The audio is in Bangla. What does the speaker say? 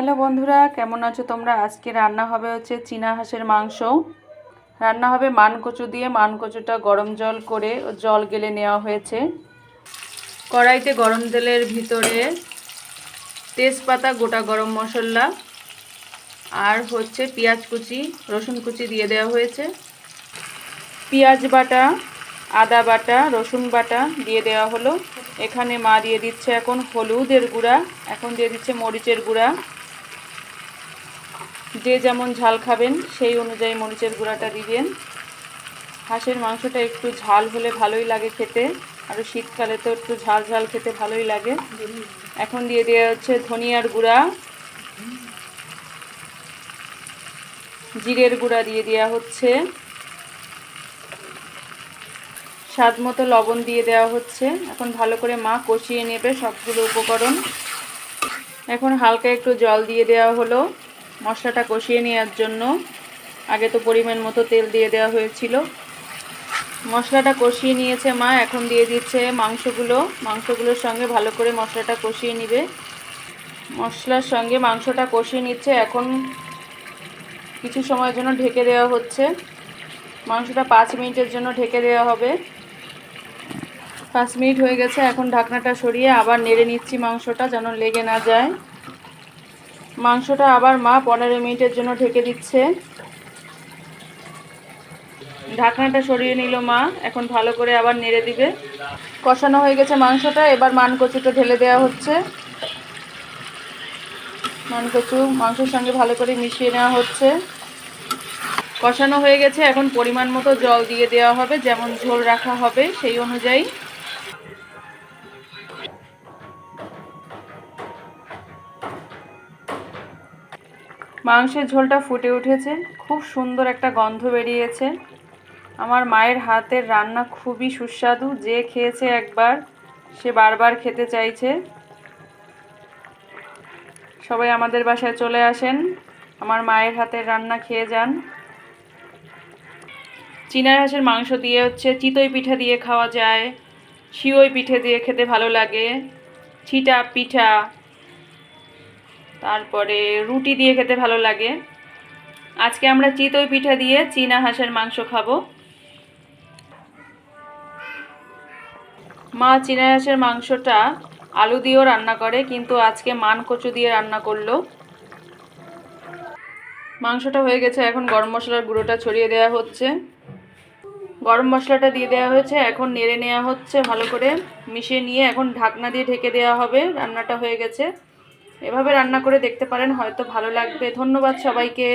হ্যালো বন্ধুরা, কেমন আছো তোমরা? আজকে রান্না হবে হচ্ছে চীনা হাঁসের মাংস। রান্না হবে মানকচু দিয়ে। মানকচুটা গরম জল করে জল গেলে নেওয়া হয়েছে। কড়াইতে গরম তেলের ভিতরে তেজপাতা, গোটা গরম মশলা আর হচ্ছে পেঁয়াজ কুচি, রসুন কুচি দিয়ে দেওয়া হয়েছে। পেঁয়াজ বাটা, আদা বাটা, রসুন বাটা দিয়ে দেওয়া হলো। এখানে মা দিয়ে দিচ্ছে এখন হলুদের গুঁড়া, এখন দিয়ে দিচ্ছে মরিচের গুঁড়া। যে যেমন ঝাল খাবেন সেই অনুযায়ী মরিচের গুঁড়াটা দিবেন। হাঁসের মাংসটা একটু ঝাল হলে ভালোই লাগে খেতে, আর শীতকালে তো একটু ঝাল ঝাল খেতে ভালোই লাগে। এখন দিয়ে দেওয়া হচ্ছে ধনিয়ার গুঁড়া, জিরের গুঁড়া দিয়ে দেওয়া হচ্ছে, স্বাদ মতো লবণ দিয়ে দেওয়া হচ্ছে। এখন ভালো করে মা কষিয়ে নেবে সবগুলো উপকরণ। এখন হালকা একটু জল দিয়ে দেওয়া হলো মশলাটা কষিয়ে নেওয়ার জন্য। আগে তো পরিমাণ মতো তেল দিয়ে দেওয়া হয়েছিল। মশলাটা কষিয়ে নিয়েছে মা, এখন দিয়ে দিচ্ছে মাংসগুলোর সঙ্গে ভালো করে মশলাটা কষিয়ে নেবে। মশলার সঙ্গে মাংসটা কষিয়ে নিচ্ছে। এখন কিছু সময়ের জন্য ঢেকে দেওয়া হচ্ছে। মাংসটা 5 মিনিটের জন্য ঢেকে দেওয়া হবে। 5 মিনিট হয়ে গেছে। এখন ঢাকনাটা সরিয়ে আবার নেড়ে নিচ্ছি মাংসটা যেন লেগে না যায়। মাংসটা আবার মা 15 মিনিটের জন্য ঢেকে দিচ্ছে। ঢাকনাটা সরিয়ে নিল মা, এখন ভালো করে আবার নেড়ে দিবে। কষানো হয়ে গেছে মাংসটা, এবার মানকচুটা ঢেলে দেওয়া হচ্ছে। মানকচু মাংসের সঙ্গে ভালো করে মিশিয়ে নেওয়া হচ্ছে। কষানো হয়ে গেছে, এখন পরিমাণ মতো জল দিয়ে দেওয়া হবে, যেমন ঝোল রাখা হবে সেই অনুযায়ী। মাংসের ঝোলটা ফুটে উঠেছে, খুব সুন্দর একটা গন্ধ বেরিয়েছে। আমার মায়ের হাতের রান্না খুবই সুস্বাদু। যে খেয়েছে একবার সে বারবার খেতে চাইছে। সবাই আমাদের বাসায় চলে আসেন, আমার মায়ের হাতের রান্না খেয়ে যান। চীনা হাঁসের মাংস দিয়ে হচ্ছে চিতই পিঠা দিয়ে খাওয়া যায়, সিওই পিঠে দিয়ে খেতে ভালো লাগে, ছিটা পিঠা, তারপরে রুটি দিয়ে খেতে ভালো লাগে। আজকে আমরা চিতই পিঠা দিয়ে চীনা হাঁসের মাংস খাবো। মা চীনা হাঁসের মাংসটা আলু দিয়েও রান্না করে, কিন্তু আজকে মানকচু দিয়ে রান্না করলো। মাংসটা হয়ে গেছে, এখন গরম মশলার গুঁড়োটা ছড়িয়ে দেওয়া হচ্ছে। গরম মশলাটা দিয়ে দেওয়া হয়েছে, এখন নেড়ে নেওয়া হচ্ছে ভালো করে মিশিয়ে নিয়ে। এখন ঢাকনা দিয়ে ঢেকে দেওয়া হবে। রান্নাটা হয়ে গেছে। এভাবে রান্না করে দেখতে পারেন, হয়তো ভালো লাগবে। ধন্যবাদ সবাইকে।